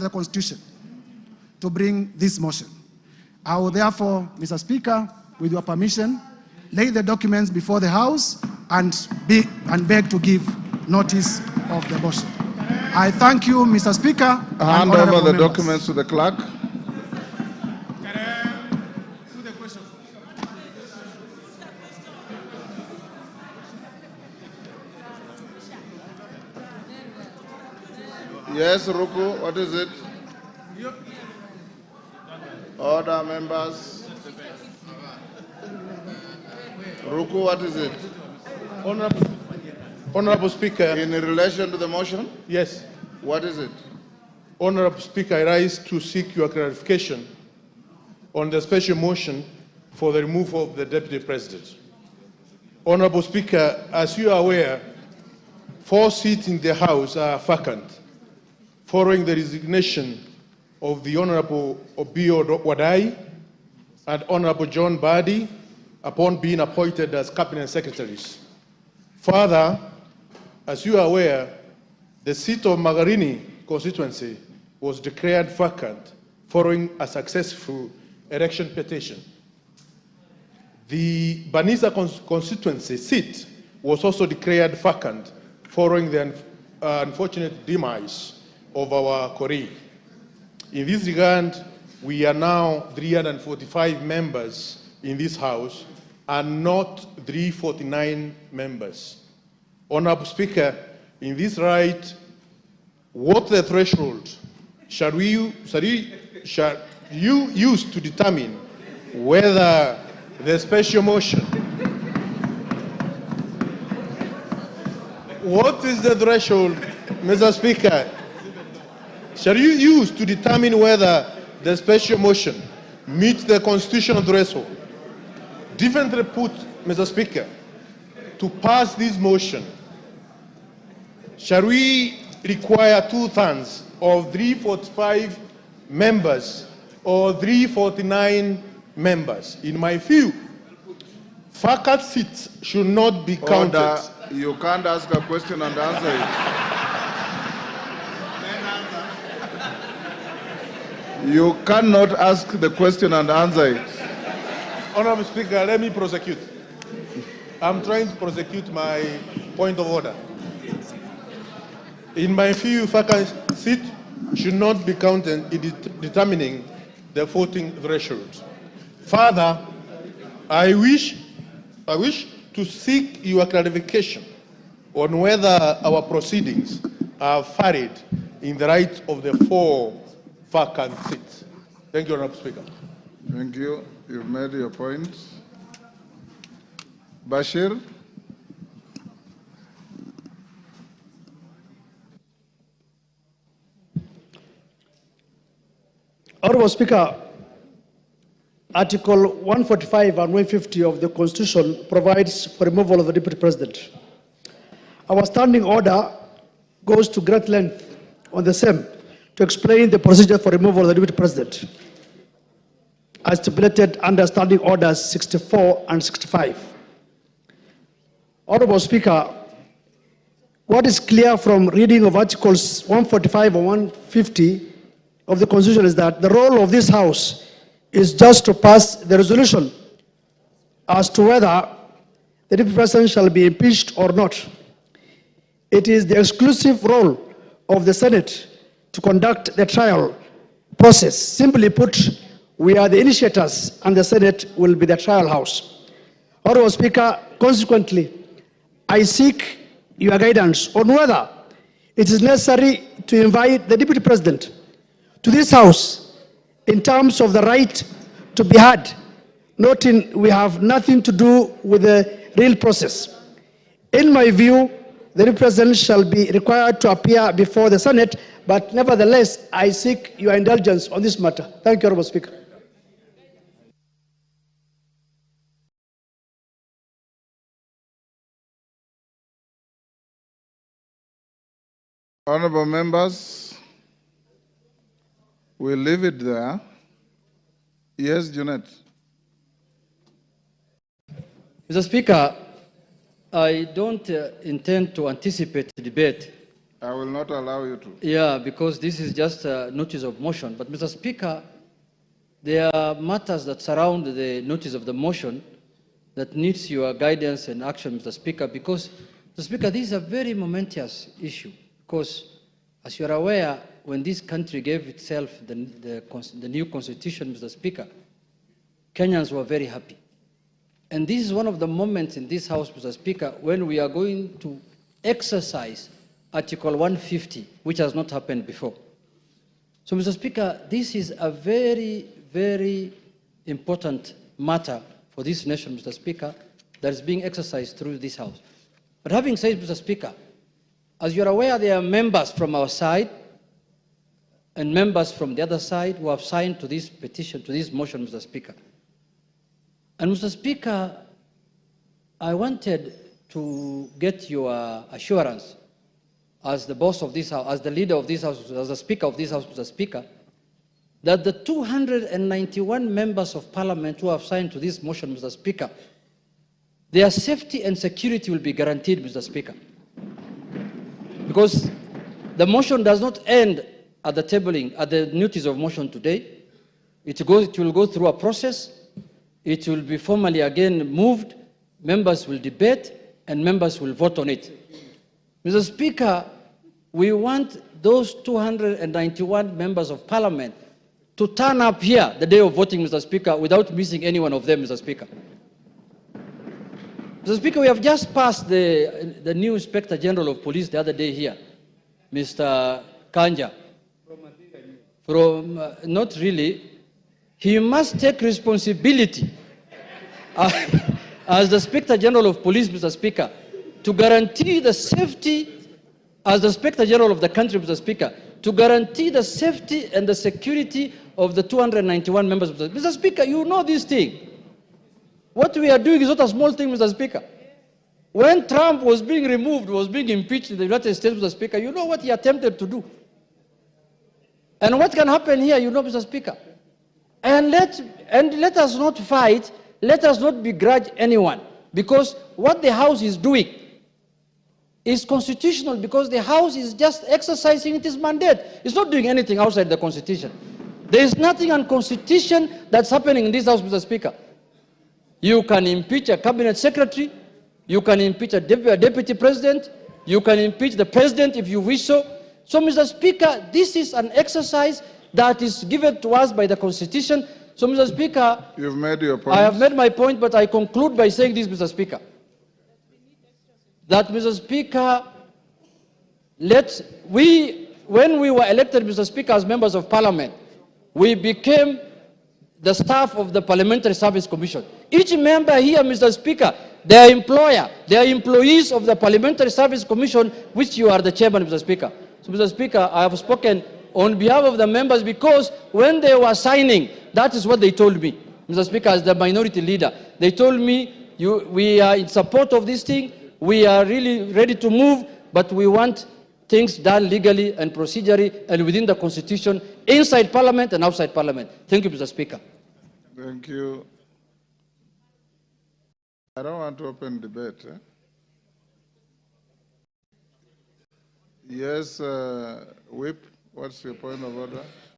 the Constitution to bring this motion. I will therefore, Mr. Speaker, with your permission, lay the documents before the House and beg to give notice of the motion. I thank you, Mr. Speaker. Hand over the documents to the clerk. Yes, Ruko, what is it? Order, members. Ruko, what is it? Honorable Speaker. In relation to the motion? Yes. What is it? Honorable Speaker, I rise to seek your clarification on the special motion for the removal of the Deputy President. Honorable Speaker, as you are aware, 4 seats in the House are vacant following the resignation of the Honorable Obio Wadai and Honorable John Badi upon being appointed as Cabinet Secretaries. Further, as you are aware, the seat of Magarini constituency was declared vacant following a successful election petition. The Banisa constituency seat was also declared vacant following the unfortunate demise of our colleague. In this regard, we are now 345 members in this House and not 349 members. Honorable Speaker, in this right, what the threshold shall you use to determine whether the special motion, what is the threshold, Mr. Speaker, shall you use to determine whether the special motion meets the constitutional threshold? Differently put, Mr. Speaker, to pass this motion, shall we require 2/3 of 345 members or 349 members? In my view, vacant seats should not be counted. Order. You can't ask a question and answer it. You cannot ask the question and answer it. Honorable Speaker, let me prosecute. I'm trying to prosecute my point of order. In my view, vacant seat should not be counted in determining the voting threshold. Further, I wish to seek your clarification on whether our proceedings are varied in the right of the 4 vacant seats. Thank you, Honorable Speaker. Thank you. You've made your point. Bashir. Honorable Speaker, Article 145 and 150 of the Constitution provides for removal of the Deputy President. Our standing order goes to great length on the same to explain the procedure for removal of the Deputy President, as stipulated under Standing Orders 64 and 65. Honorable Speaker, what is clear from reading of Articles 145 and 150 of the Constitution is that the role of this House is just to pass the resolution as to whether the Deputy President shall be impeached or not. It is the exclusive role of the Senate to conduct the trial process. Simply put, we are the initiators and the Senate will be the trial house. Honorable Speaker, consequently, I seek your guidance on whether it is necessary to invite the Deputy President to this House in terms of the right to be heard, noting we have nothing to do with the real process. In my view, the Deputy President shall be required to appear before the Senate, but nevertheless, I seek your indulgence on this matter. Thank you, Honorable Speaker. Honorable members, we'll leave it there. Yes, Junet. Mr. Speaker, I don't intend to anticipate the debate I will not allow you to. Yeah, because this is just a notice of motion. But, Mr. Speaker, there are matters that surround the notice of the motion that needs your guidance and action, Mr. Speaker, because, Mr. Speaker, this is a very momentous issue. Because, as you are aware, when this country gave itself the new constitution, Mr. Speaker, Kenyans were very happy. And this is one of the moments in this House, Mr. Speaker, when we are going to exercise Article 150, which has not happened before. So, Mr. Speaker, this is a very, very important matter for this nation, Mr. Speaker, that is being exercised through this House. But having said, Mr. Speaker, as you're aware, there are members from our side and members from the other side who have signed to this petition, to this motion, Mr. Speaker. And, Mr. Speaker, I wanted to get your assurance as the boss of this House, as the leader of this House, as the Speaker of this House, Mr. Speaker, that the 291 members of Parliament who have signed to this motion, Mr. Speaker, their safety and security will be guaranteed, Mr. Speaker. Because the motion does not end at the tabling, at the notice of motion today. It will go through a process. It will be formally again moved. Members will debate and members will vote on it. Mr. Speaker, we want those 291 members of Parliament to turn up here the day of voting, Mr. Speaker, without missing any one of them, Mr. Speaker. Mr. Speaker, we have just passed the new Inspector General of Police the other day here, Mr. Kanja. Not really. He must take responsibility as the Inspector General of Police, Mr. Speaker, to guarantee the safety, as the Inspector General of the country, Mr. Speaker, to guarantee the safety and the security of the 291 members. Mr. Speaker, you know this thing. What we are doing is not a small thing, Mr. Speaker. When Trump was being removed, was being impeached in the United States, Mr. Speaker, you know what he attempted to do. And what can happen here, you know, Mr. Speaker. And let us not fight, let us not begrudge anyone, because what the House is doing is constitutional, because the House is just exercising its mandate. It's not doing anything outside the Constitution. There is nothing unconstitutional that's happening in this House, Mr. Speaker. You can impeach a cabinet secretary, you can impeach a deputy president, you can impeach the president if you wish so. So, Mr. Speaker, this is an exercise that is given to us by the Constitution. So, Mr. Speaker, you've made your point. I have made my point, but I conclude by saying this, Mr. Speaker, that, Mr. Speaker, when we were elected, Mr. Speaker, as members of Parliament, we became the staff of the Parliamentary Service Commission. Each member here, Mr. Speaker, their employer, they are employees of the Parliamentary Service Commission, which you are the chairman, Mr. Speaker. So, Mr. Speaker, I have spoken on behalf of the members because when they were signing, that is what they told me, Mr. Speaker, as the minority leader. They told me, we are in support of this thing, we are really ready to move, but we want things done legally and procedurally and within the Constitution, inside Parliament and outside Parliament. Thank you, Mr. Speaker. Thank you. I don't want to open debate. Yes, Whip, what's your point of order?